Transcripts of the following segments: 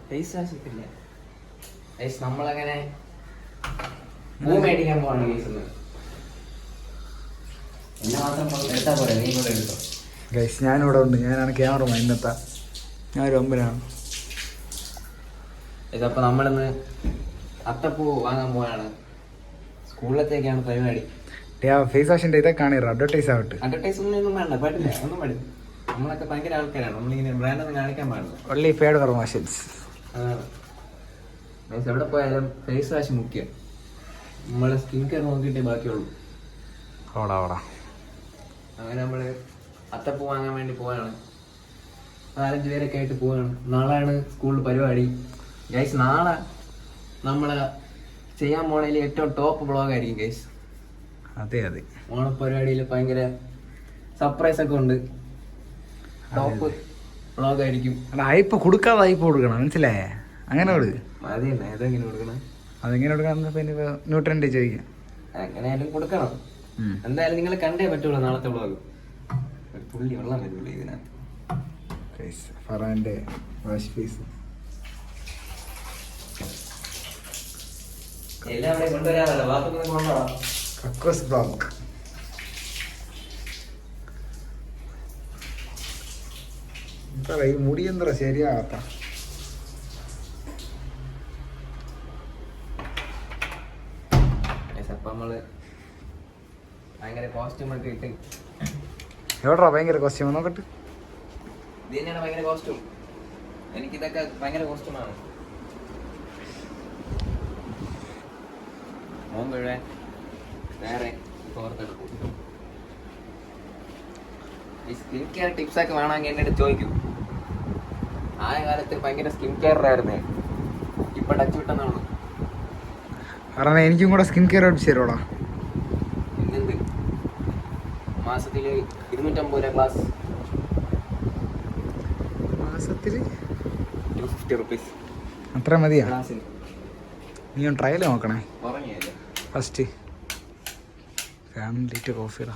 Face wash ഇല്ല guys. നമ്മളങ്ങനെ പൂ മേടിക്കാൻ പോവാണ് ഗൈസ്. എന്നെ മാത്രം എടുത്താ പോരെ, നീ കൂടെ എടുത്തോ ഗൈസ്. ഞാനിവിടെ ഉണ്ട്, ഞാനാണ് ക്യാമറ ഇന്നത്തെ. ഞാനൊരു ഒമ്പനാണ്. ഇതപ്പോൾ നമ്മളിന്ന് അത്തപ്പൂ വാങ്ങാൻ പോവാണ്. സ്കൂളിലത്തേക്കാണ് പരിപാടി. ഫേസ് വാഷിന്റെ ഇതൊക്കെയാണ് അഡ്വർടൈസ് ആവട്ടെ. അഡ്വർടൈസ് ഒന്നും വേണ്ട, പാടില്ല, ഒന്നും പാടില്ല. നമ്മളൊക്കെ ഭയങ്കര ആൾക്കാരാണ്, നമ്മളിങ്ങനെ ബ്രാൻഡൊന്നും കാണിക്കാൻ പാടില്ല. Only paid promotions. അതാണ് എവിടെ പോയാലും ഫേസ് വാഷ് മുഖ്യം. നമ്മളെ സ്കിൻ കെയർ നോക്കിയിട്ടേ ബാക്കിയുള്ളൂ. ഓടാ ഓടാ. അങ്ങനെ നമ്മൾ അത്തപ്പൂ വാങ്ങാൻ വേണ്ടി പോവാണ്. 4-5 പേരൊക്കെ ആയിട്ട് പോവാണ്. നാളെയാണ് സ്കൂളിൽ പരിപാടി ഗൈസ്. നാളെ നമ്മളെ ചെയ്യാൻ പോണതിൽ ഏറ്റവും ടോപ്പ് ബ്ലോഗായിരിക്കും ഗൈസ്. അതെ അതെ. ഓണപ്പരിപാടിയിൽ ഭയങ്കര സർപ്രൈസ് ഒക്കെ ഉണ്ട്. ടോപ്പ് ബ്ലോഗായിരിക്കും. ഹൈപ്പ് കൊടുക്കാതെ ഹൈപ്പ് കൊടുക്കണം, മനസ്സിലായേ? അങ്ങനെ കൊടുക്കും. അതെ തന്നെ, ഏതെങ്ങനെ കൊടുക്കണം? അതെങ്ങനെ കൊടുക്കണം? പിന്നെ ന്യൂട്രൻ്റെ ചോദിക്കാം. എങ്ങനെയായാലും കൊടുക്കണം. എന്തായാലും നിങ്ങൾ കണ്ടേ പറ്റുള്ളൂ നാളത്തെ ബ്ലോഗ്. ഒരു തുള്ളി വെള്ളം വരുള്ളൂ ഇതിനകത്ത്. ഫറാൻ്റെ വാഷ് ഫേസ് എല്ലാം അവിടെ കൊണ്ടുവരാമല്ലോ, ബാത്റൂമിൽ കൊണ്ടുപോകാം. കക്കോസ് ബ്ലോക്ക്. എന്താ ഈ മുടി എന്താ ശരിയാകാത്ത? അപ്പൊ നമ്മള് ഭയങ്കര കോസ്റ്റ്യൂം ഒക്കെ ഇട്ട്. എവിടാ ഭയങ്കര കോസ്റ്റ്യൂം? നോക്കട്ടെ. ഇത് തന്നെയാണ് ഭയങ്കര കോസ്റ്റ്യൂം. എനിക്കിതൊക്കെ ഭയങ്കര കോസ്റ്റ്യൂമാണ്. നോമ്പഴേ വേറെ ഓർത്തെടുക്കും. ഈ സ്കിൻ കെയർ ടിപ്സ് ഒക്കെ വേണമെങ്കിൽ എന്നെ അടുത്ത് ചോദിക്കും. ആയ കാലത്ത് ഭയങ്കര സ്കിൻ കെയറിലായിരുന്നേ, ഇപ്പൊ ടച്ച് വിട്ടെന്നുള്ളൂ. കാരണം എനിക്കും കൂടെ സ്കിൻ കെയർ അടിച്ചു തരുവാടാ. എന്തുണ്ട് മാസത്തിൽ 250 രൂപ ക്ലാസ്. മാസത്തിൽ 250 റുപ്പീസ് അത്ര മതിയാ? ക്ലാസ്സിന്. നീ ഒന്ന് ട്രയൽ നോക്കണേ കുറഞ്ഞല്ലേ ഫസ്റ്റ്. ഫാമിലി കോഫിടാ.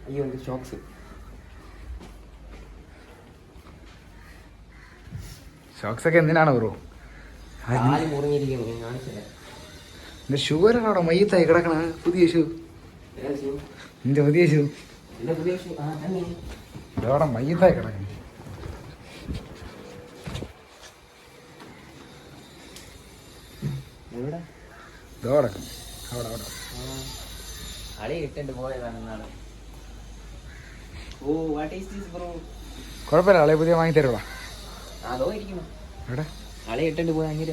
അയ്യോ എനിക്ക് ഷോക്സ്. ഷോക്സ് ഒക്കെ എന്തിനാണ് ബ്രോ? കാല് മുറിഞ്ഞിരിക്കുന്നു, ഞാൻ കാണിച്ചില്ല. എന്റെ ഷൂ വരെ അവിടെ മയ്യത്തായി കിടക്കണ. പുതിയ ഷൂ, നിന്റെ പുതിയ ഷൂ അവിടെ മയ്യത്തായി കിടക്കണം. അളി ഇട്ടിട്ട് പോയതാണ് നാളെ. Oh what is this bro? കുഴപ്പമില്ല, ആളെ പുതിയ വാങ്ങി തരുവാ. അതോ ഇരിക്കുന്നു എവിടെ? അളി ഇട്ടിട്ട് പോയി അങ്ങനെ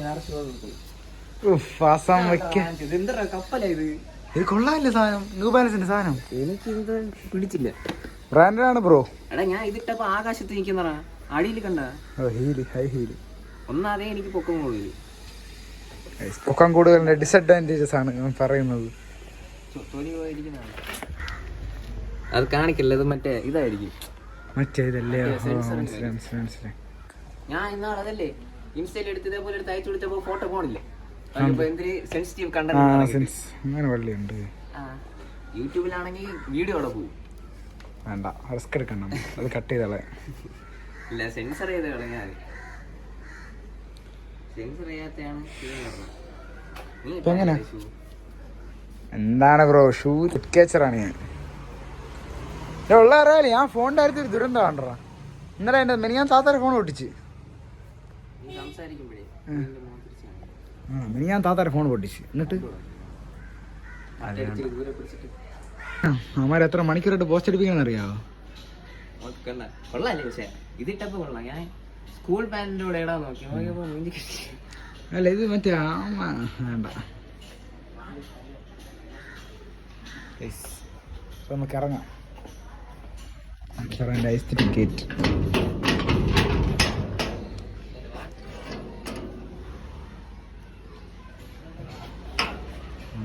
എന്താ കപ്പലാ ഇത്? ഇത് കൊള്ളാല്ലേ സാധനം? ന്യൂ ബാലൻസിന്റെ സാധനം. എനിക്ക് ഇത് പിടിച്ചില്ല. ബ്രാൻഡാണ് ബ്രോ. എടാ ഞാൻ ഇതിട്ടപ്പോ ആകാശത്ത് നിൽക്കുന്നറാ, അടിയിൽ കണ്ട ഹൈ ഹീല്. ഒന്നാതേ എനിക്ക് പൊക്കം കൂടുതൽ. പൊക്കം കൂടുതലിന്റെ ഡിസഡ്വാൻറ്റേജസ് ആണ് ഞാൻ പറയുന്നത്. തൊലി പോയിരിക്കുന്നതാണ്. അത് കാണിക്കില്ല, അത് മറ്റേ ഇതായിരിക്കും. മറ്റേ ഇതല്ലേ? മനസ്സിലായി. ഞാൻ ഇന്നാൾ അതല്ലേ ഇൻസ്റ്റയിൽ എടുത്ത് ഇതേപോലെ എടുത്ത് അയച്ചു കൊടുത്തപ്പോ ഫോട്ടോ പോണില്ലേ? എന്തൊരു സെൻസിറ്റീവ് അങ്ങനെ വള്ളിയുണ്ട്. യൂട്യൂബിലാണെങ്കിൽ വീഡിയോ അവിടെ പോകും. വേണ്ട, റിസ്ക് എടുക്കണം. അത് കട്ട് ചെയ്തോളെ. ഇല്ല, സെൻസർ ചെയ്ത് കളഞ്ഞാൽ. സെൻസർ ചെയ്യാത്തയാണ്. എന്താണ് ബ്രോ? ഷൂ കേച്ചറാണ് ഞാൻ. ഉള്ള അറിയാലേ, ഞാൻ ഫോണിന്റെ കാര്യത്തിൽ ഒരു ദുരന്തം കണ്ടറാ. ഇന്നലെ എന്റെ ഞാൻ താത്താരെ ഫോൺ പൊട്ടിച്ച്. ഞാൻ താത്താരെ ഫോൺ പൊട്ടിച്ച്. എന്നിട്ട് അവന്മാർ എത്ര മണിക്കൂറായിട്ട് പോസ്റ്റ് അടിപ്പിക്കണം അറിയാവോ? കൊള്ളാല്ലേ? പക്ഷേ ഇതിട്ടപ്പോ കൊള്ളാം. ഞാൻ സ്കൂൾ പാന്റിന്റെ കൂടെ ഇടാൻ നോക്കി. അല്ല, ഇത് മറ്റേ വേണ്ട. നമുക്ക് ഇറങ്ങാം. ടിക്കറ്റ്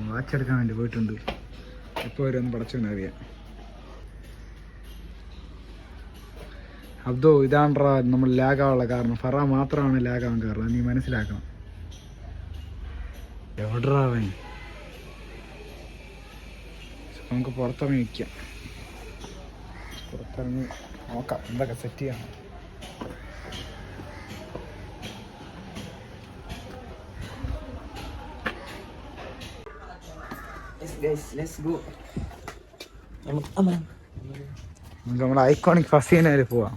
വാച്ച് എടുക്കാൻ വേണ്ടി പോയിട്ടുണ്ട്. ഇപ്പോൾ ഒരു പടച്ചോണ്ട് അറിയാം. അബ്ദോ, ഇതാണ്ട്രാ നമ്മൾ ലാഗാവാനുള്ള കാരണം. ഫറ മാത്രമാണ് ലാഗാവാൻ കാരണം, നീ മനസ്സിലാക്കണം. എവിടാ അവൻ? നമുക്ക് പുറത്തിറങ്ങി നിൽക്കാം. പുറത്തിറങ്ങി നോക്കാം എന്തൊക്കെ സെറ്റ് ചെയ്യണം. നമ്മുടെ ഐക്കോണിക് ഫസീന വരെ പോവാം.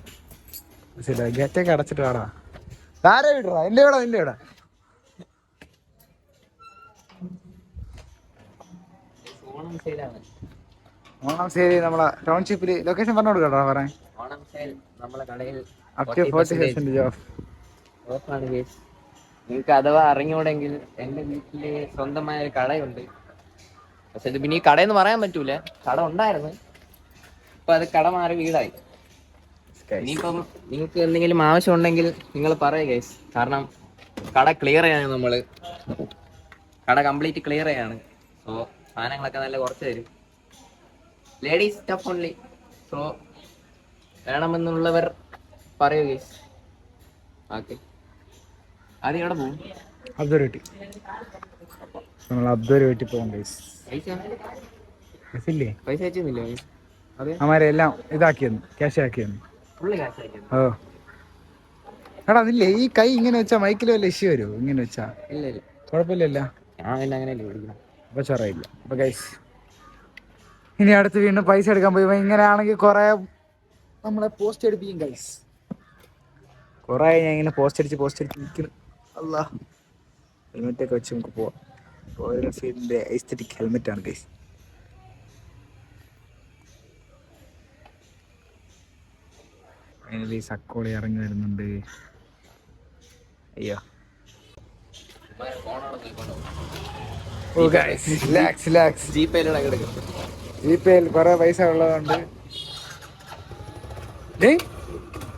ഗേറ്റൊക്കെ അടച്ചിട്ട് വേടാ. ആരെ വിടറാ? എന്റെ ഇവിടെ നിന്റെ ഇവിടെ. ഓണം ശരി നമ്മളെ ടൗൺഷിപ്പില് ലൊക്കേഷൻ പറഞ്ഞു കൊടുക്കട്ടോ പറയാൻ. ഓണം സെയിൽ നമ്മളെ കടയിൽ അപ് ടു 40% ഓഫ്. ഓഫാണ് ഗൈസ്. നിങ്ങൾക്ക് അഥവാ അറിഞ്ഞൂടെങ്കിൽ എൻ്റെ വീട്ടില് സ്വന്തമായ ഒരു കടയുണ്ട്. പക്ഷെ ഇത് പിന്നെ ഈ കടയെന്ന് പറയാൻ പറ്റൂല. കട ഉണ്ടായിരുന്നു, ഇപ്പൊ അത് കട മാറി വീടായി. ഇനിയിപ്പം നിങ്ങൾക്ക് എന്തെങ്കിലും ആവശ്യം ഉണ്ടെങ്കിൽ നിങ്ങൾ പറയുക ഗൈസ്. കാരണം കട ക്ലിയർ ചെയ്യാണ് നമ്മള്. കട കംപ്ലീറ്റ് ക്ലിയർ ചെയ്യാണ്. സോ സാധനങ്ങളൊക്കെ നല്ല കുറച്ച് തരും. Ladies stuff only. സോ വേണമെന്നുള്ളവർ പറയൂ ഗൈസ്. ഓക്കെ, ആദ്യം എവിടെ പോകും? അബ്ദുൽ വീട്ടി. നമ്മൾ അബ്ദുൽ വീട്ടിൽ പോകാം ഗൈസ്. പൈസ ഇല്ലേ? പൈസ അയച്ചിരുന്നില്ല? അതെ, അവരെല്ലാം ഇതാക്കിയെന്ന്, ക്യാഷ് ആക്കിയെന്ന്. ഫുള്ള് ക്യാഷ് അയക്കുന്നു. ഓ എടാ അതില്ലേ, ഈ കൈ ഇങ്ങനെ വെച്ചാ മൈക്കിൽ വല്ല ഇഷ്യൂ വരുമോ? ഇങ്ങനെ വെച്ചാ ഇല്ല ഇല്ല, കുഴപ്പമില്ലല്ല. ഞാൻ പിന്നെ അങ്ങനെയല്ലേ മേടിക്കണം. അപ്പൊ ചെറിയില്ല. അപ്പൊ ഗൈസ് ഇനി അടുത്ത് വീണ്ടും പൈസ എടുക്കാൻ പോയി ഇങ്ങനെയാണെങ്കിൽ കുറെ നമ്മളെ പോസ്റ്റ് അടിപ്പിക്കും ഗൈസ്. കുറെ ഞാൻ ഇങ്ങനെ പോസ്റ്റ് അടിച്ച് നിൽക്കുന്നു. അല്ലാ, ഹെൽമെറ്റൊക്കെ വെച്ച് നമുക്ക് പോവാം. റോയൽ എൻഫീൽഡിന്റെ ഐസ്തെറ്റിക് ഹെൽമെറ്റ് ആണ് ഗൈസ്. ഫൈനലി സക്കോളി ഇറങ്ങി വരുന്നുണ്ട്. അയ്യോ ഓ ഗൈസ്, റിലാക്സ്. ജിപേയിൽ കുറെ പൈസ ഉള്ളതുകൊണ്ട്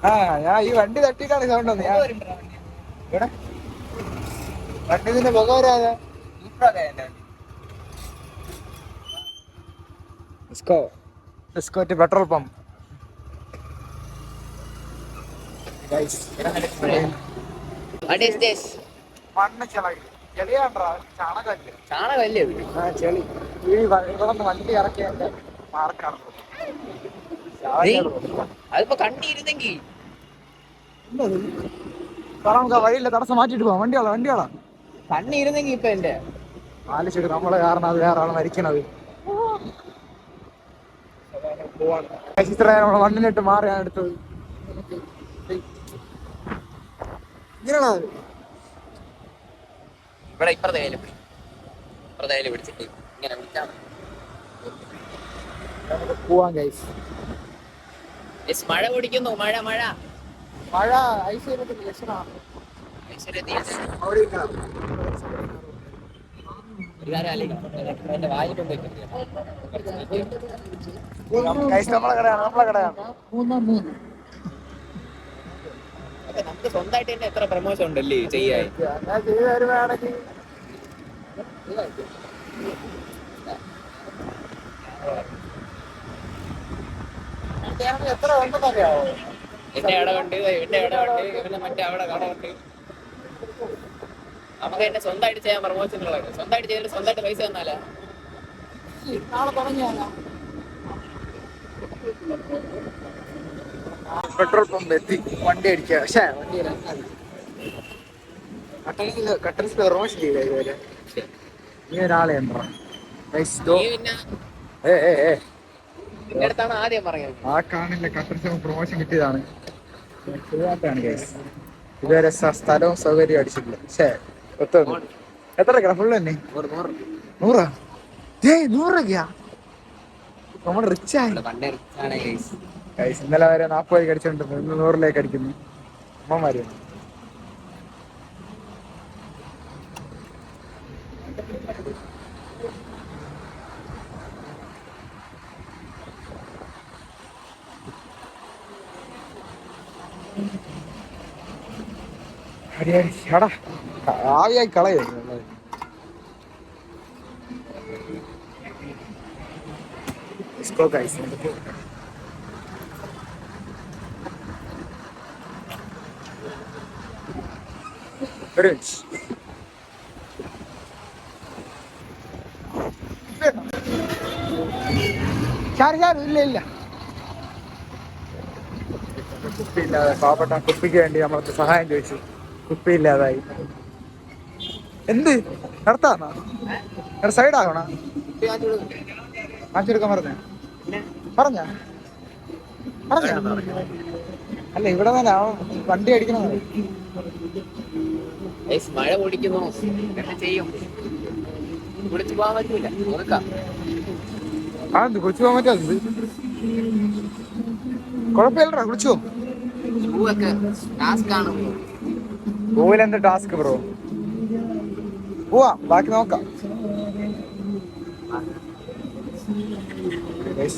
ആ ഞാൻ ഈ വണ്ടി തട്ടിയിട്ടാണ് സൗണ്ട് വന്നത്. ഇവിടെ വണ്ടി ഇതിന്റെ പുക വരാതെ. പെട്രോൾ പമ്പ് മണ്ണ് ചെളി ചെളിയാണ്ടാ, ചാണകല്ലേ. ചാണകല്ലേ ആ ചെളി. ഈ ഇവിടെ വണ്ടി ഇറക്കിയതിന്റെ മാർക്കാണ്. അതിപ്പോ കണ്ടിരുന്നെങ്കി നമുക്ക് വഴിയില്ല, തടസ്സം മാറ്റിട്ട് പോവാം. വണ്ടിയോളാ കണ്ണിരുന്നെങ്കി ഇപ്പൊ എന്റെ ആലോചിച്ചിട്ട് നമ്മള് കാരണം അത് വേറെ ആൾ മരിക്കണത്. ഇത്ര നമ്മളെ വണ്ടിനിട്ട് മാറിയാണ് എടുത്തത്. ഇങ്ങനെയാണോ ഇവിടെ ഇപ്പുറത്തെ കയ്യില് പിടിച്ചിട്ട് ഇങ്ങനെ വിളിച്ചാ പോവാൻ ഗൈസ്. മഴ പൊടിക്കുന്നു. മഴ ഐശ്വര്യത്തിന്റെ ലക്ഷണമാണ്. ഒരു കാര്യം ആലോചിക്കണം, എന്റെ വായിലും നമ്മളെ കടയാണ്. നമുക്ക് സ്വന്തമായിട്ട് തന്നെ എത്ര പ്രമോഷൻ ഉണ്ടല്ലേ ചെയ്യാൻ. ഞാൻ ചെയ്തു തരുവാണെങ്കിൽ എത്ര ഉണ്ടെന്നറിയാവോ? എന്റെ ഇടമുണ്ട്, ഇവന്റെ മറ്റേ അവിടെ കടമുണ്ട്. നമുക്ക് എന്നെ സ്വന്തമായിട്ട് ചെയ്യാൻ പ്രമോഷനുകളൊക്കെ സ്വന്തമായിട്ട് ചെയ്തിട്ട് സ്വന്തമായിട്ട് പൈസ തന്നാലാ. നാളെ തുടങ്ങിയാലോ? പെട്രോൾ പമ്പ് എത്തി. വണ്ടി അടിക്കുക. പക്ഷേ വണ്ടി കട്ടൻസിൽ പ്രമോഷൻ ചെയ്ത ഇതുവരെ. നീ ഒരാളെ ഉണ്ടോ? എന്റെ അടുത്താണ് ആദ്യം പറഞ്ഞത്. ആ കാണില്ല, കട്ടൻസ് പ്രൊമോഷൻ കിട്ടിയതാണ്. ചെയ്യാത്താണ് ഗൈസ്. ഇതുവരെ സ്ഥലവും സൗകര്യവും അടിച്ചിട്ടില്ല. പക്ഷേ എത്ര ഫുള്ള് തന്നെ 100. 100 നമ്മൾ റിച്ച് ആയി. ഇന്നലെ വരെ 40 അടിച്ചിട്ടുണ്ട്, ഇന്ന് 100 അടിക്കുന്നു. അമ്മമാര് ആവിയായി കളയോ. ഇല്ല കുപ്പിയില്ലാതെ പാവപ്പെട്ട കുപ്പിക്ക് വേണ്ടി നമ്മളൊക്കെ സഹായം ചോദിച്ചു. കുപ്പിയില്ലാതായി. എന്ത് നിർത്താന്നാ സൈഡാകണ കാണിച്ചെടുക്കാൻ പറഞ്ഞ അല്ല ഇവിടെ തന്നെ വണ്ടി അടിക്കണം. മഴ ഓടിക്കുന്നു, എന്ത് ചെയ്യും? കുളിച്ചു പോകാൻ പറ്റൂല. ആന്ത് കുളിച്ചു പോകാൻ പറ്റാത്തത്? കുഴപ്പമില്ലടാ, കുളിച്ചോ. എന്ത് ടാസ്ക് ബ്രോ? പോവാ, ബാക്കി നോക്കാം.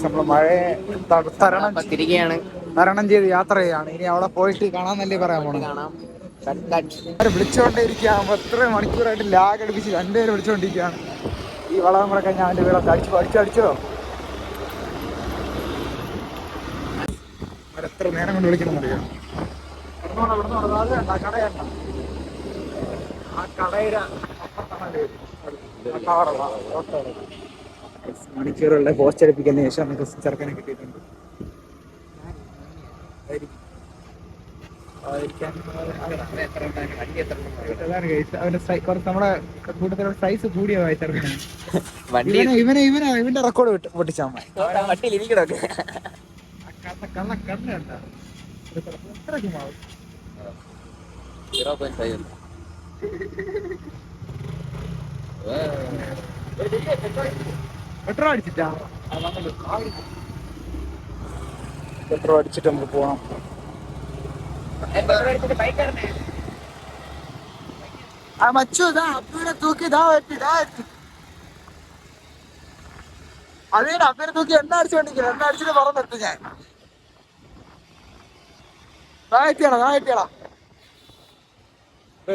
നമ്മള് മഴയെ തരണം ചെയ്ത് യാത്ര ചെയ്യാണ്. ഇനി അവിടെ പോയിട്ട് കാണാന്നല്ലേ പറയാൻ പോണേ. വിളിച്ചോണ്ടിരിക്കുകയാണ്. എത്ര മണിക്കൂറായിട്ട് ലാഗ് അടുപ്പിച്ച് രണ്ടുപേരും വിളിച്ചോണ്ടിരിക്കുകയാണ്. ഈ വളവും കൂടെ കഴിഞ്ഞാൽ അവന്റെ വീടൊക്കെ അടിച്ചോ. അവരെത്ര നേരം കൊണ്ട് വിളിക്കണമെന്നറിയാം. കടയല്ല, ആ കടയുടെ മണിക്കൂറുകളുടെ പോസ്റ്റ് അടുപ്പിക്കുന്ന ശേഷം നമുക്ക് ചെറുക്കനെ കിട്ടിയിട്ടുണ്ട്. നമ്മുടെ കൂട്ടത്തിലുള്ള സൈസ് കൂടിയ ചെറുക്കനാണ്. ഇവന്റെ റെക്കോർഡ് പൊട്ടിച്ചാ പെട്രോൾ അടിച്ചിട്ടാ. പെട്രോൾ അടിച്ചിട്ട് നമുക്ക് പോവാം. മച്ചു അപ്പനെ തൂക്കി അതേ അപ്പനെ തൂക്കി എണ്ണ അടിച്ചോണ്ടിരിക്കണം. എണ്ണ അടിച്ചിട്ട് പറഞ്ഞെത്തു ഞാൻ. എത്തിയാടാ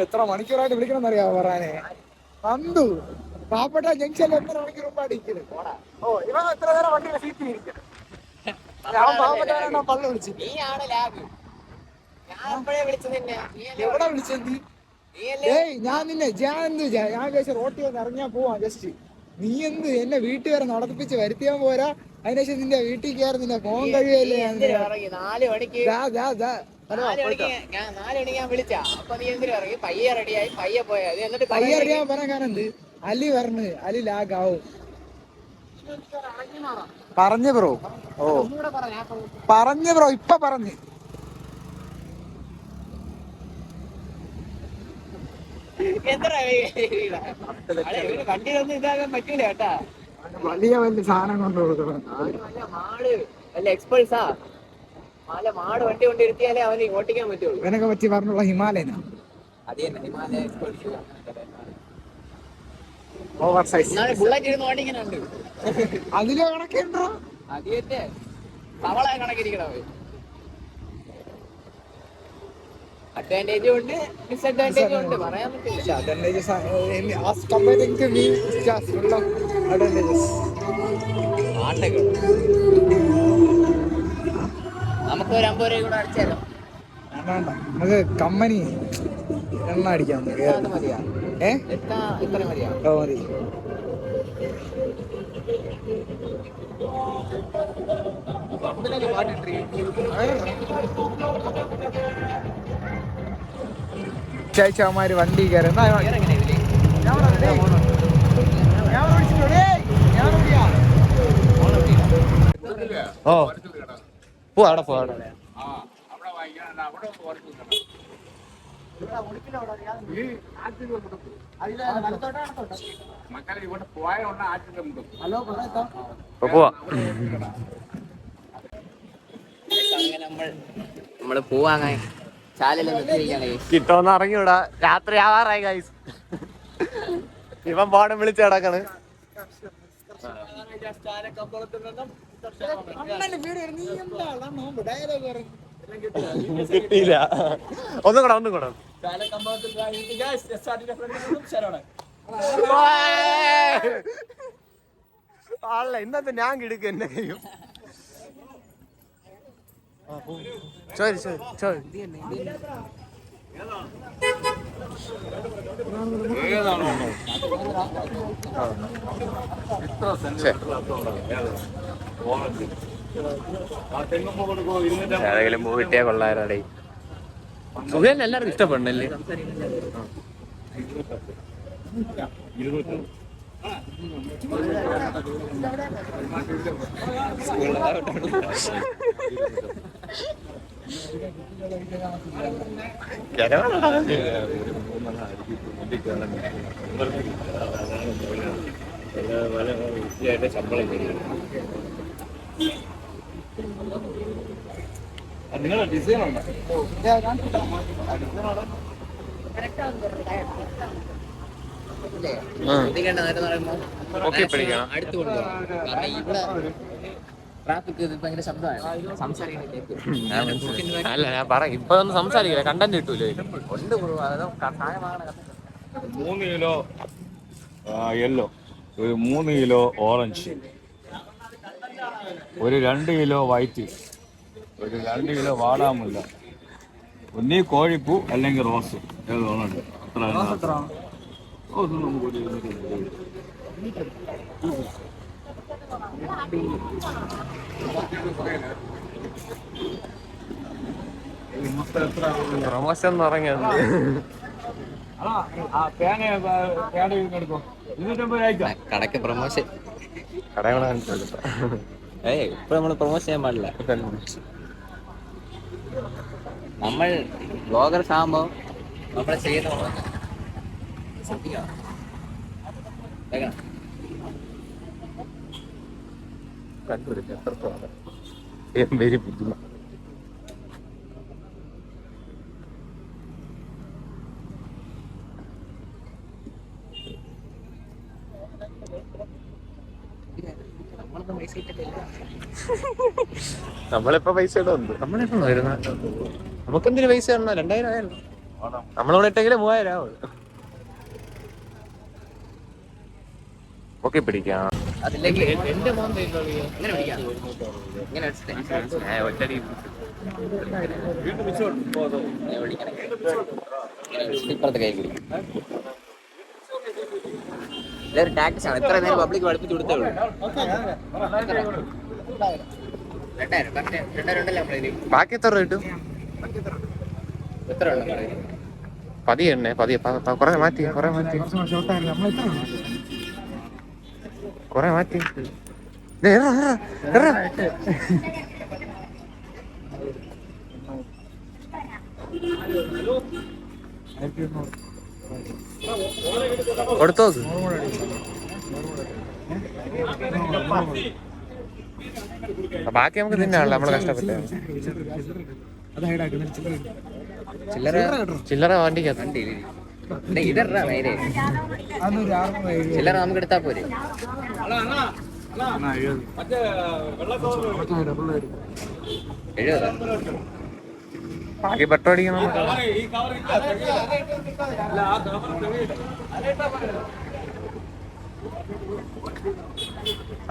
എത്ര മണിക്കൂറായിട്ട് വിളിക്കണമെന്നറിയാവോ പറയാനേ. നന്ദു പാവപ്പെട്ട ജംഗ്ഷനിൽ എത്ര മണിക്കൂർ മുമ്പ് അടിക്കുന്നത്. ഓ ഇവൻ എത്ര നേരം വണ്ടിയുടെ സീറ്റിൽ ഇരിക്കണം. ഞാൻ പാവപ്പെട്ടവനാണോ പള്ളി വിളിച്ചു. എവിടെ വിളിച്ചത്? ഏയ് ഞാൻ വിചാരിച്ച റോട്ടിൽ വന്ന് ഇറങ്ങിയാ പോവാ ജസ്റ്റ്. നീ എന്ത് എന്നെ വീട്ടിൽ വരെ നടത്തിപ്പിച്ച് വരുത്തിയാൻ പോരാ. അതിനുശേഷം നിന്റെ വീട്ടിൽ കയറി നിന്റെ ഫോൺ കഴിയല്ലേ. അലി പറഞ്ഞ് അലി ലാഗാവും പറഞ്ഞു ബ്രോ. ഓ പറഞ്ഞു ബ്രോ, ഇപ്പൊ പറഞ്ഞു. വണ്ടിയിലൊന്നും ഇതാകാൻ പറ്റൂല കേട്ടാ. വലിയ സാധനം കൊണ്ട് കൊടുക്കണം. എക്സ്പേർട്സാ മാട് വണ്ടി കൊണ്ട് ഇരുത്തിയാലേ അവന് ഓട്ടിക്കാൻ പറ്റുള്ളൂ. ഇവനൊക്കെ പറ്റി പറഞ്ഞുള്ള ഹിമാലയനാ. അത് തന്നെ Himalaya experts. Over size bullet ഇരുന്ന് ഓടിക്കുന്നുണ്ട്. അതില് കണക്കുണ്ടോ? അത് തന്നെ സവള കണക്കിരിക്കണം. അഡ്വാൻറ്റേജും ഉണ്ട്, ഡിസ്അഡ്വാൻറ്റേജും ഉണ്ട്. പറയാൻ പറ്റില്ല. നമുക്ക് ഒരു 50 രൂപ കൂടെ അടിച്ചാലോ? വേണ്ട, നമുക്ക് കമ്പനി എണ്ണ അടിക്കാം. മതിയാ? ഇത്ര മതിയാ? ഓ മതി. ചേച്ചമാര് വണ്ടി കയറി ഓ പോവാടെ പോവാടെ. നമ്മള് പോവാങ്ങ കിട്ടോന്ന് അറിഞ്ഞൂടാ. രാത്രി ആവാറായി ഗൈസ്. ഇവൻ പാടം വിളിച്ച് കിടക്കണ്. കിട്ടിയില്ല. ഒന്നും കൂടെ ആളെ ഇന്നത്തെ ഞാൻ കിടക്കും. എന്നെ കഴിയും. ഏതെങ്കിലും പൂ കിട്ടിയാ കൊള്ളാരടേ. സുഖം എല്ലാവർക്കും ഇഷ്ടപ്പെടണല്ലേ? ശമ്പളം നിങ്ങളുടെ ഡിസൈൻ ഉണ്ടോ? അടുത്ത് കൊണ്ടുപോകണം. കാരണം ഇവിടെ ട്രാഫിക് ഭയങ്കര ശബ്ദമാണ്. സംസാരിക്കുന്നത് അല്ല ഞാൻ പറ ഇപ്പൊ ഒന്നും സംസാരിക്കില്ല, കണ്ടന്റ് കിട്ടൂലേ. കൊണ്ട് സഹായമാണ്. 3 കിലോ യെല്ലോ, ഒരു 3 കിലോ ഓറഞ്ച്, ഒരു 2 കിലോ വൈറ്റ്, ഒരു 2 കിലോ വാടാമുല്ല, ഒന്നീ കോഴിപ്പൂ അല്ലെങ്കിൽ റോസ്, ഏത് വേണമുണ്ട്. അത്ര റോസ് നമുക്ക് പ്രമോഷൻ എന്ന് പറഞ്ഞത് കടക്ക് പ്രൊമോഷൻ കടകളെ ഇപ്പൊ നമ്മള് പ്രൊമോഷൻ ചെയ്യാൻ പാടില്ല. നമ്മൾ ബ്ലോഗർസ് ആകുമ്പോ നമ്മളെ ചെയ്യുന്ന നമ്മളിപ്പോ പൈസ ഇടുന്നുണ്ട്. നമ്മളിപ്പോ വരുന്ന നമുക്കെന്തിനു പൈസ തരണോ? 2000 ആയല്ലോ. നമ്മളിവിടെ ഇട്ടെങ്കിലും 3000 ആവും. ഓക്കെ പിടിക്കാം. അതിലേക്ക് എന്റെ മോൻ ഇങ്ങനെ പിടിക്കാം. ഇങ്ങനെ ഒറ്റടി ഇപ്പുറത്തെ കൈ പിടിക്കും. ഇതൊരു ടാക്സ് ആണ്. എത്ര നേരം പബ്ലിക് പഠിപ്പിച്ച് കൊടുത്തേ ഉള്ളൂ. 2000 ബാക്കി എത്ര കിട്ടും? എത്ര ഉണ്ട്? പതിയെ കൊറേ മാറ്റി കൊടുത്തോ. ബാക്കി നമുക്ക് തിന്നാണല്ലോ നമ്മള് കഷ്ടപ്പെട്ട. ചില്ലറ വണ്ടിക്കകത്ത് ഇതറാ നേരെ ചില്ലറ നമുക്ക് എടുത്താ പോരെ. 70. ബാക്കി പെട്രോൾ അടിക്കണം.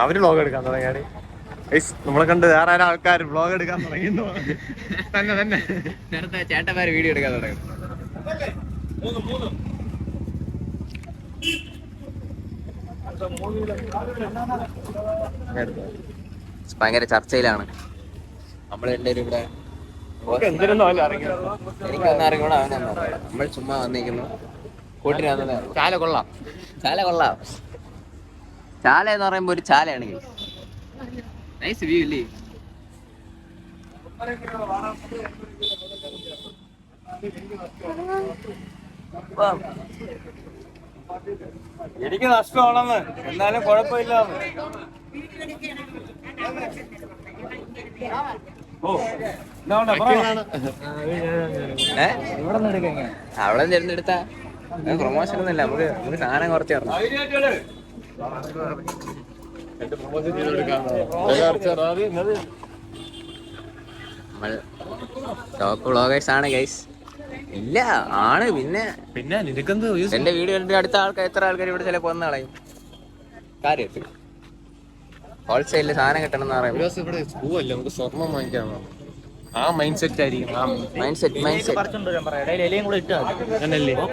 അവര് വ്ലോഗ് എടുക്കാൻ തുടങ്ങിയാണ്. നമ്മളെ കണ്ട് വേറെ ആൾക്കാർ വ്ലോഗ് എടുക്കാൻ തുടങ്ങി. തന്നെ നേരത്തെ ചേട്ടന്മാര് വീഡിയോ എടുക്കാൻ തുടങ്ങി. ഭയങ്കര ചർച്ചയിലാണ് നമ്മൾ രണ്ടുപേരും ഇവിടെ. എനിക്കൊന്നും അറിഞ്ഞൂടാ, അവനൊന്നും അറിയില്ല. നമ്മൾ ചുമ്മാ വന്നിരിക്കുന്നു. കൂട്ടിന് വന്നതേ ഉള്ളൂ. ചാല കൊള്ളാം. ചാല എന്ന് പറയുമ്പോ ഒരു ചാലയാണെങ്കിൽ നൈസ് വ്യൂ ഇല്ലേ? എനിക്ക് നഷ്ടമാണെന്ന്, എന്നാലും കുഴപ്പമില്ല. അവിടെ ചെറുതെടുത്താ പ്രൊമോഷൻ ഒന്നുമില്ല. നമുക്ക് സാധനം കുറച്ച് തരണം. നമ്മൾ ടോപ്പ് വ്ളോഗേഴ്സ് ആണ് ഗൈസ്. ഇല്ല ആണ്. പിന്നെ നിനക്കെന്ത് എന്റെ വീഡിയോ കണ്ടിട്ട് അടുത്ത ആൾക്കാർ എത്ര ആൾക്കാർ ഇവിടെ ചിലപ്പോ വന്ന് കളയും. കാര്യത്തിൽ ഹോൾസെയിലിൽ സാധനം കിട്ടണം എന്ന് പറയുമ്പോൾ ഇവിടെ പോവല്ലേ, നമുക്ക് സ്വർണം വാങ്ങിക്കാമോ? ആ മൈൻഡ് സെറ്റ് ആയിരിക്കും. മൈൻഡ് സെറ്റ്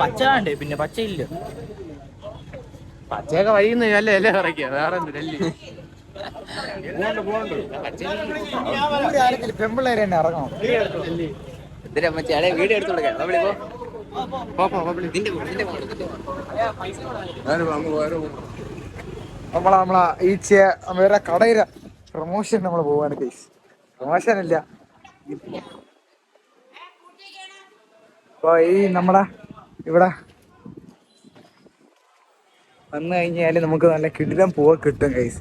പച്ച പിന്നെ പച്ചയില്ല. പച്ചയൊക്കെ വഴിയുന്ന നല്ല ഇല ഇറക്കിയ വേറെ എന്തിനല്ലേ. പെമ്പിള്ളേരെ തന്നെ ഇറങ്ങണം. എന്തിനാ മച്ചാടെ വീഡിയോ എടുത്തു കൊടുക്കാം. നമ്മളിപ്പോ നമ്മളെ ഈ വേറെ കടയില പ്രൊമോഷൻ നമ്മൾ പോവാണ് കേസ്. പ്രൊമോഷൻ ഇല്ല. അപ്പൊ ഈ നമ്മളെ ഇവിടെ വന്നു കഴിഞ്ഞാല് നമുക്ക് നല്ല കിടിലം പൂവ് കിട്ടും കേസ്.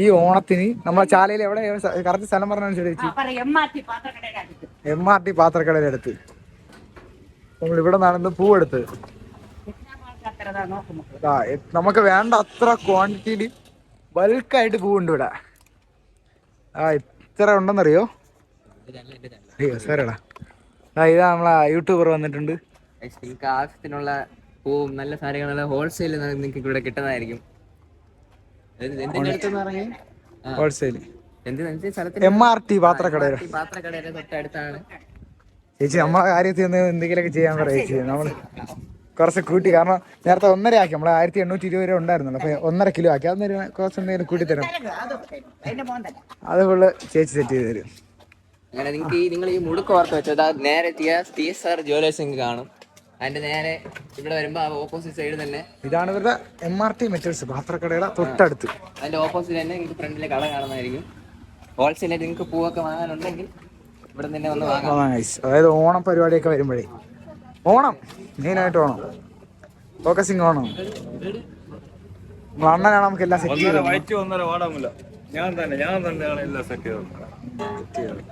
ഈ ഓണത്തിന് നമ്മളെ ചാലയിൽ എവിടെ കറക്റ്റ് സ്ഥലം പറഞ്ഞാൽ ചേച്ചി? MRT പാത്രക്കടയുടെ അടുത്ത്. നമ്മൾ ഇവിടെ നടന്ന് പൂവെടുത്ത് നമുക്ക് വേണ്ട അത്ര ക്വാണ്ടിറ്റിയിൽ ബൾക്കായിട്ട് പൂവുണ്ട് ഇവിടെ. ഇത്ര ഉണ്ടെന്നറിയോ? അയ്യോ സാറേടാ, ഇതാ നമ്മളെ യൂട്യൂബർ വന്നിട്ടുണ്ട്. നിങ്ങൾക്ക് ആവശ്യത്തിനുള്ള പൂവും നല്ല സാധനങ്ങളെല്ലാം ഹോൾസെയിൽ നിങ്ങൾക്ക് ഇവിടെ കിട്ടുന്നതായിരിക്കും. ഹോൾസെയിൽ MRT പാത്രക്കടയുടെ തൊട്ടടുത്താണ് ചേച്ചി. നമ്മളെ കാര്യത്തിൽ നിന്ന് എന്തെങ്കിലുമൊക്കെ ചെയ്യാൻ പറയാം ചേച്ചി. നമ്മള് കുറച്ച് കൂട്ടി, കാരണം നേരത്തെ 1.5 ആക്കി, നമ്മളെ 1820 രൂപ ഉണ്ടായിരുന്നല്ലോ. അപ്പൊ 1.5 കിലോ ആക്കി. അതൊന്നും കുറച്ച് എന്തെങ്കിലും കൂട്ടി തരാം. അത് ഫുള്ള് ചേച്ചി സെറ്റ് ചെയ്ത് തരും. അങ്ങനെ നിങ്ങൾ ഈ മുടുക്ക് ഓർത്ത് വെച്ചത് നേരെ TSR ജ്വല്ലേഴ്സ് കാണും. അതിന്റെ നേരെ ഇവിടെ വരുമ്പോ ഓപ്പോസിറ്റ് സൈഡ് തന്നെ ഇതാണ് ഇവരുടെ MRT മെറ്റൽസ് പാത്രക്കടയുടെ തൊട്ടടുത്ത്. അതിന്റെ ഓപ്പോസിറ്റ് തന്നെ നിങ്ങൾക്ക് ഫ്രണ്ടിലെ കട കാണുന്നതായിരിക്കും. ഹോൾസെയിലായിട്ട് നിങ്ങൾക്ക് പൂവൊക്കെ വാങ്ങാനുണ്ടെങ്കിൽ ഇവിടെ തന്നെ വന്ന് വാങ്ങാം. അതായത് ഓണം പരിപാടിയൊക്കെ വരുമ്പോഴേ, ഓണം മെയിനായിട്ട് ഓണം ഫോക്കസിങ് ഓണം. അണ്ണനാണ് നമുക്ക് എല്ലാം സെറ്റ് ചെയ്തത്. 1.5 വാടാമില്ല. ഞാൻ തന്നെയാണ് എല്ലാം സെറ്റ് ചെയ്തത്.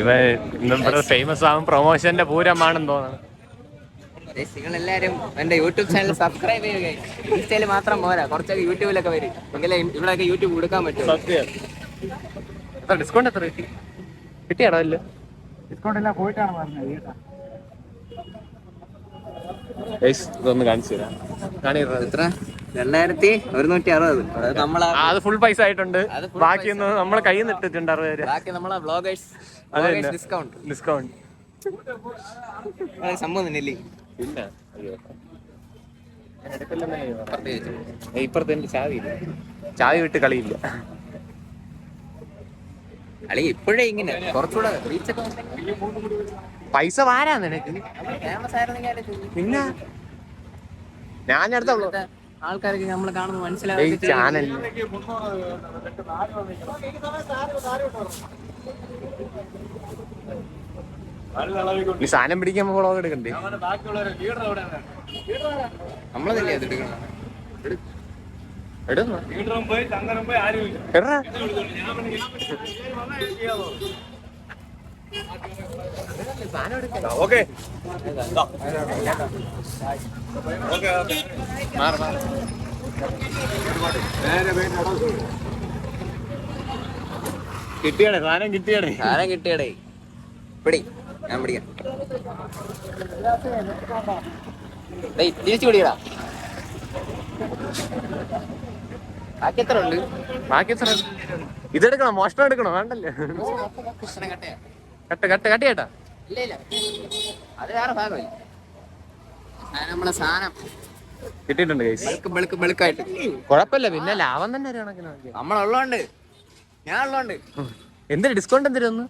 ഇവ ഫേമസ് ആവും. പ്രൊമോഷന്റെ പൂരമാണെന്ന് തോന്നുന്നു. നിങ്ങൾ എല്ലാവരും എന്റെ യൂട്യൂബ് ചാനൽ സബ്സ്ക്രൈബ് ചെയ്യുക. ഇൻസ്റ്റയിൽ മാത്രം പോരാ, കുറച്ചൊക്കെ യൂട്യൂബിലൊക്കെ വരും. എങ്കിലേ ഇവിടെയൊക്കെ യൂട്യൂബ് കൊടുക്കാൻ പറ്റും. ഡിസ്കൗണ്ട് എത്ര കിട്ടിയാണോ? ഇല്ല, ഡിസ്കൗണ്ട് എല്ലാം പോയിട്ടാണ് പറഞ്ഞത്. ഇതൊന്ന് കാണിച്ചു തരാം. എത്ര? 2160. അത് ഫുൾ പൈസ ആയിട്ടുണ്ട്. ബാക്കിയൊന്നും നമ്മളെ കയ്യിൽ നിന്ന് ഇട്ടിട്ടുണ്ട് 60 രൂപ. ബാക്കി നമ്മളെ ബ്ലോഗേഴ്സ് ഡിസ്കൗണ്ട് സംഭവം തന്നെയല്ലേ. പിന്നെ ഇപ്പുറത്തെ എന്റെ ചാവി വിട്ട് കളിയില്ല. അല്ലെങ്കിൽ ഇപ്പോഴേ ഇങ്ങനെ കുറച്ചുകൂടെ റീച്ചൊക്കെ പൈസ വാരാ നിനക്ക്. ഫേമസ് ആയിരുന്നെങ്കിൽ പിന്നെ ഞാൻ അടുത്തുള്ളൂ ആൾക്കാർക്ക് നമ്മൾ കാണുമ്പോൾ മനസ്സിലാവും. ചാനൽ ഈ സാധനം പിടിക്കാൻ വ്ളോഗ് എടുക്കണ്ടേ? നമ്മളതല്ലേ അത് എടുക്കണം. കിട്ടിയടേ സാധനം, കിട്ടിയടേ. പിടി, ഞാൻ പിടിക്കാം. തിരിച്ചു പിടിക്കടാ. ബാക്കി എത്ര ഉണ്ട്? ഇതെടുക്കണോ? മോഷണം എടുക്കണോ? വേണ്ടല്ലേ. കട്ടിയേട്ടാ. ഇല്ല, അത് വേറെ ഭാഗമായി. നമ്മളെ സാധനം കിട്ടിയിട്ടുണ്ട്. ബൾക്കായിട്ട് കുഴപ്പമില്ല. പിന്നെ ലാഭം തന്നെ നമ്മളുള്ളോണ്ട്, ഞാൻ ഉള്ളോണ്ട്. എന്തിന് ഡിസ്കൗണ്ട് എന്തിനൊന്ന്?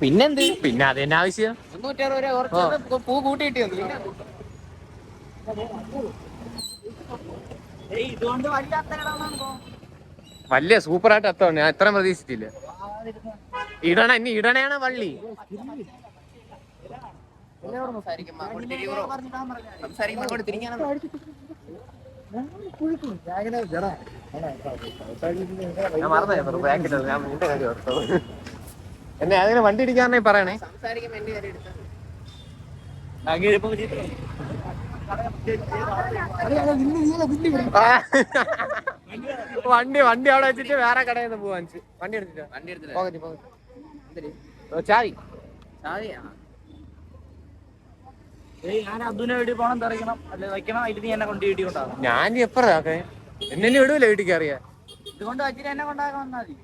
പിന്നെന്ത്? പിന്നെ അതെന്നെ ആവശ്യം. 360 രൂപ പൂ കൂട്ടി കിട്ടിയോ? വലിയ സൂപ്പറായിട്ട് അത്തമാണ്. ഞാൻ ഇത്രയും പ്രതീക്ഷിച്ചില്ല. ഇടണയാണ് വള്ളി. എന്നെ അതിന് വണ്ടി ഇടിക്കാറേ പറയണേ. സംസാരിക്കുമ്പോ എന്റെ കാര്യം എടുത്താൽ വണ്ടി അവിടെ വെച്ചിട്ട് വേറെ കടയിൽ നിന്ന് പോവാൻ വണ്ടി എടുത്തിട്ട് ചാവി ഞാൻ അബ്ദുവിനെ വീട്ടിൽ പോകണം തിറക്കണം അല്ലെ വയ്ക്കണം ഇത് നീ എന്നെ കൊണ്ട് വീട്ടിൽ കൊണ്ടാകും. ഞാൻ എപ്പറൊക്കെ എന്നെ വിടൂല വീട്ടിൽ കയറിയാ. ഇതുകൊണ്ട് അച്ഛനെ എന്നെ കൊണ്ടാക്കാൻ വന്നാൽ മതി.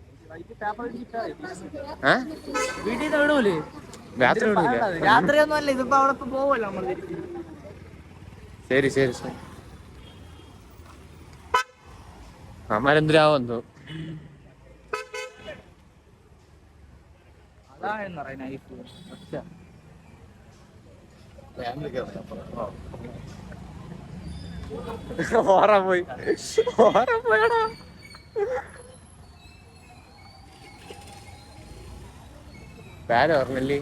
പേപ്പർ വീട്ടിൽ നിന്ന് വിടൂലേ? രാത്രി വിടൂല. രാത്രിയൊന്നും അല്ല, ഇതിപ്പോ അവിടെ പോവല്ലോ നമ്മൾ. ശരി ശരി ശരി. അമ്മാരെന്തിരാവോ അതാണെന്ന് പറയാ നൈഫ്. ഓറാൻ പോയടാ. പേര് ഓർമ്മല്ലേ?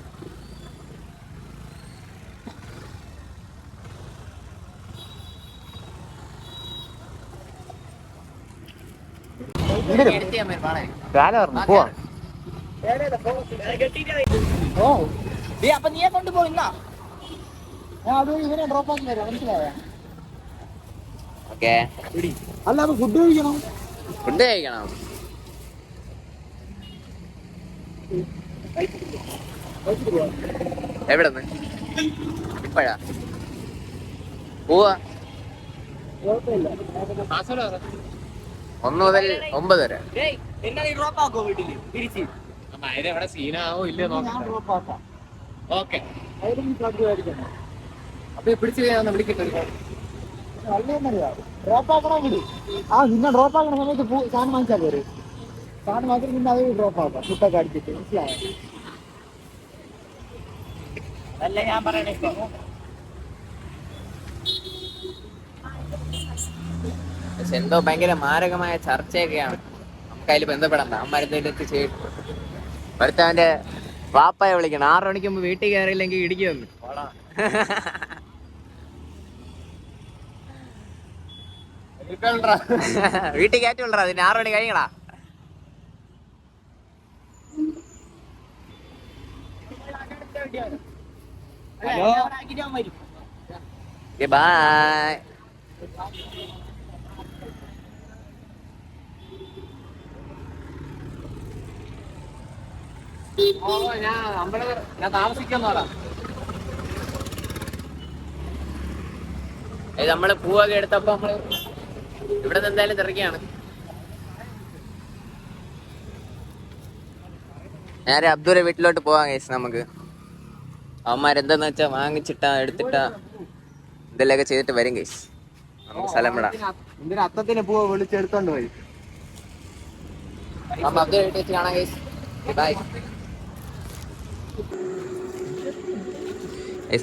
പോവാ. അപ്പൊ നീയെ കൊണ്ടുപോയിന്നാ അത് ഇവനെ ഡ്രോപ്പ് ആക്കി തരാം. മനസ്സിലായോ? അല്ല അപ്പൊ ഫുഡ് കഴിക്കണം. എവിടെന്ന് ഇപ്പഴാ പോവാ? 1 മുതൽ 9 വരെ. എന്നാ നീ ഡ്രോപ്പ് ആക്കോ വീട്ടില് തിരിച്ച്? എവിടെ സീനാവോ ഇല്ലയോ നോക്കാം. ഡ്രോപ്പ് ആക്കാം. ഓക്കെ. അപ്പൊ പിടിച്ചു വിളിക്കട്ടെ. ഡ്രോപ്പ് ആക്കണം വിട്. നിന്നെ ഡ്രോപ്പ് ആക്കണ സമയത്ത് സാധനം വാങ്ങിച്ചാൽ പോരെ. സാധനം വാങ്ങിച്ചിട്ട് പിന്നെ അത് ഡ്രോപ്പ് ആക്കാം. ഫുഡൊക്കെ അടിച്ചിട്ട്. മനസ്സിലായോ? അല്ല ഞാൻ പറയണേ. പക്ഷെ എന്തോ ഭയങ്കര മാരകമായ ചർച്ചയൊക്കെയാണ്. നമുക്ക് അതിൽ ബന്ധപ്പെടണ്ട. അമ്മരുന്നേക്ക് ചെയ്തിട്ട് ഭർത്താവിന്റെ വാപ്പയെ വിളിക്കണം. 6 മണിക്ക് മുമ്പ് വീട്ടിൽ കയറിയില്ലെങ്കിൽ ഇടിക്കുമെന്ന്. വീട്ടിൽ കയറ്റുള്ളടാ. അതിന് 6 മണി കഴിയണ. ബൈ. ഞാൻ താമസിക്കുന്നോടാ. നമ്മള് പൂവൊക്കെ എടുത്തപ്പോ നമ്മള് ഇവിടെ നിന്ന് എന്തായാലും തിരക്കാണ്. നേരെ അബ്ദുലെ വീട്ടിലോട്ട് പോവാൻ കഴിച്ചു. നമുക്ക് അവന്മാരെന്താന്ന് വെച്ചാ വാങ്ങിച്ചിട്ടാ എടുത്തിട്ടാ എന്തെല്ലൊക്കെ ചെയ്തിട്ട് വരും കഴിച്ചു. നമുക്ക് സ്ഥലം വിടാം. എന്തിനാ അത്തത്തിന് പൂവ് വിളിച്ചെടുത്തോണ്ട് പോയി. അബ്ദുലെ വീട്ടിൽ വെച്ച് കാണാൻ കഴിച്ചു. ബൈ.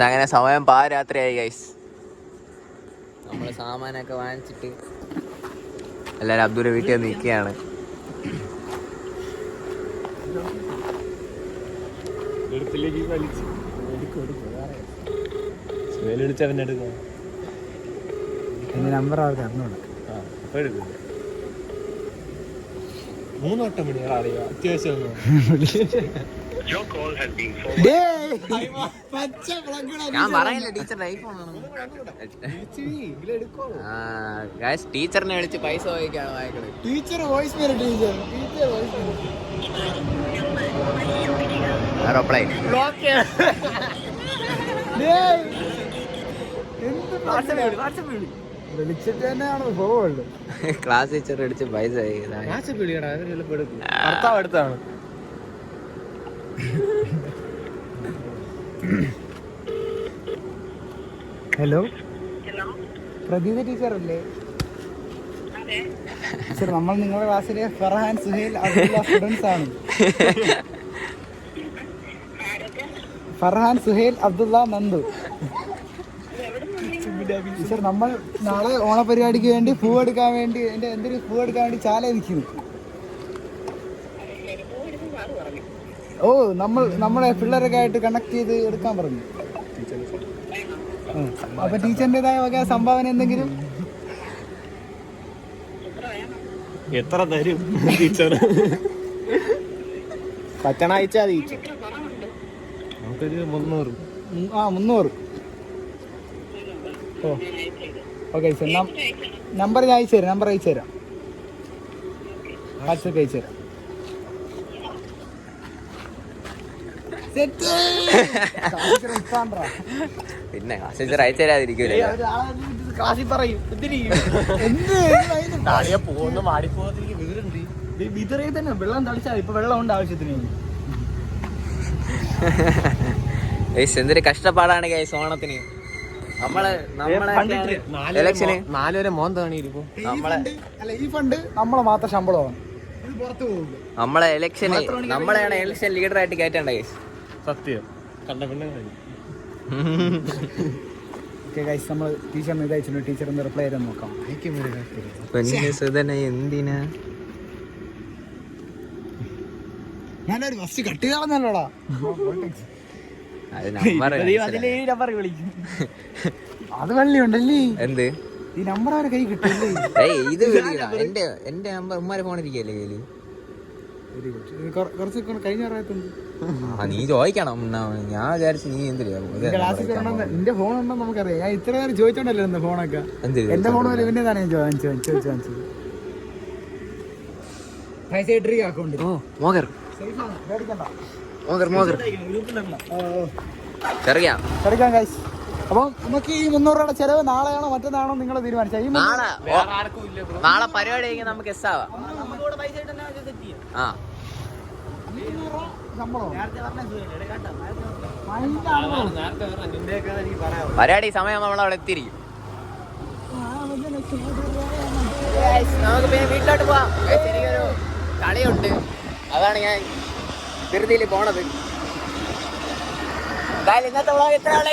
അങ്ങനെ സമയം പാരാത്രിയായി ഗൈസ്. നമ്മള് സാമാനൊക്കെ വാങ്ങിച്ചിട്ട് എല്ലാരും അബ്ദുലെ വീട്ടിൽ നിൽക്കുകയാണ്. നമ്പർ അവർക്ക് അറിഞ്ഞോളൂ. 3 വട്ടം വിളിയാ അത്യാവശ്യം. ഞാൻ പറയില്ല ടീച്ചറുടെ ഐഫോൺ ടീച്ചറിനെ വിളിച്ച് പൈസ വാങ്ങിക്കാണ് വാങ്ങിക്കണത്. Teacher voice mail teacher airplane വിളിച്ചിട്ട് തന്നെയാണ് പോവുള്ളൂ. ക്ലാസ് ടീച്ചർ വിളിച്ച് പൈസ ഭർത്താവ് അടുത്താണ്. ഹലോ, പ്രദീപ ടീച്ചർ അല്ലേ? ടീച്ചർ, നമ്മൾ നിങ്ങളുടെ ക്ലാസ്സിലെ ഫർഹാൻ സുഹേൽ അബ്ദുള്ള സ്റ്റുഡൻസ് ആണ്. ഫർഹാൻ സുഹേൽ അബ്ദുള്ള നന്ദു. ടീച്ചർ, നമ്മൾ നാളെ ഓണപരിപാടിക്ക് വേണ്ടി പൂ എടുക്കാൻ വേണ്ടി എന്തൊരു പൂ എടുക്കാൻ വേണ്ടി ചാല നിൽക്കുന്നു. ഓ, നമ്മളെ പിള്ളേരൊക്കെ ആയിട്ട് കണക്ട് ചെയ്ത് എടുക്കാൻ പറഞ്ഞു. അപ്പൊ ടീച്ചറിൻ്റെതായ വക സംഭാവന എന്തെങ്കിലും? എത്ര തരും ടീച്ചർ? പച്ചണ അയച്ചാൽ മതി. നമുക്കൊരു 300. 300. ഓക്കെ നമ്പർ ഞാൻ അയച്ചു തരാം. വാട്സപ്പ് അയച്ചു തരാം. പിന്നെ അയച്ചു തരാതിരിക്കൂലേ. ക്ലാസ്സിൽ പറയും പോകുന്ന മാടിപ്പോകത്തിരിക്കും വിതറിയ തന്നെ വെള്ളം തളിച്ചാൽ ഇപ്പൊ വെള്ളം ഉണ്ട് ആവശ്യത്തിന്. എന്തൊരു കഷ്ടപ്പാടാണ് ഗൈസ് ഓണത്തിന്. നമ്മളെ ഇലക്ഷന് 4 വരെ മോൻ താണിയിരിക്കും. ഈ ഫണ്ട് നമ്മളെ മാത്രം ശമ്പളമാണ്. ഇത് പുറത്തു പോകും. നമ്മളെ ഇലക്ഷന് നമ്മളെയാണ് ഇലക്ഷൻ ലീഡറായിട്ട് കയറ്റേണ്ട ഗൈസ്. സത്യം കണ്ട പിന്നെ നമ്മൾ ടീച്ചറിന് ഇതയച്ചു. ടീച്ചർ ഒന്ന് റിപ്ലൈ ചെയ്താൽ നോക്കാം. എന്തിനാ ഞാനൊരു ബസ് കട്ട് കളഞ്ഞല്ലോടാ. അത് വള്ളിയുണ്ടല്ലേ. എന്ത് ഈ നമ്പർ അവരെ കൈ കിട്ടില്ലേ? ഇത് എന്റെ നമ്പർ ഉമ്മാരെ ഫോണിരിക്കല്ലേ കയ്യില്. കുറച്ച് കഴിഞ്ഞ പ്രായത്തുണ്ട്. നീ ചോദിക്കണം. ഞാൻ വിചാരിച്ചു നീ എന്തിനാ നിന്റെ ഫോൺ ഉണ്ടെന്ന് നമുക്കറിയാം. ഞാൻ ഇത്ര നേരം ചോദിച്ചോണ്ടല്ലോ എന്റെ ഫോണൊക്കെ. എന്റെ ഫോൺ പോലെ ഇവന്റേതാണ് ഞാൻ ചോദിച്ചത്. പൈസ ഇട്ടീ അക്കൗണ്ട്. ചെറിയാം. അപ്പം നമുക്ക് ഈ 300 രൂപയുടെ ചെലവ് നാളെയാണോ മറ്റന്നാണോ നിങ്ങൾ തീരുമാനിച്ചാൽ? ഈ നാളെ പരിപാടി കഴിഞ്ഞാൽ നമുക്ക് എസ് ആവാം. പരിപാടി സമയം നമ്മളവിടെ എത്തിയിരിക്കും. നമുക്ക് പിന്നെ വീട്ടിലോട്ട് പോവാം. ചെറിയൊരു കളിയുണ്ട്, അതാണ് ഞാൻ ധൃതിയിൽ പോണത്. ഇന്നത്തെ വ്ളോഗ് ഇത്രയുള്ളൂ.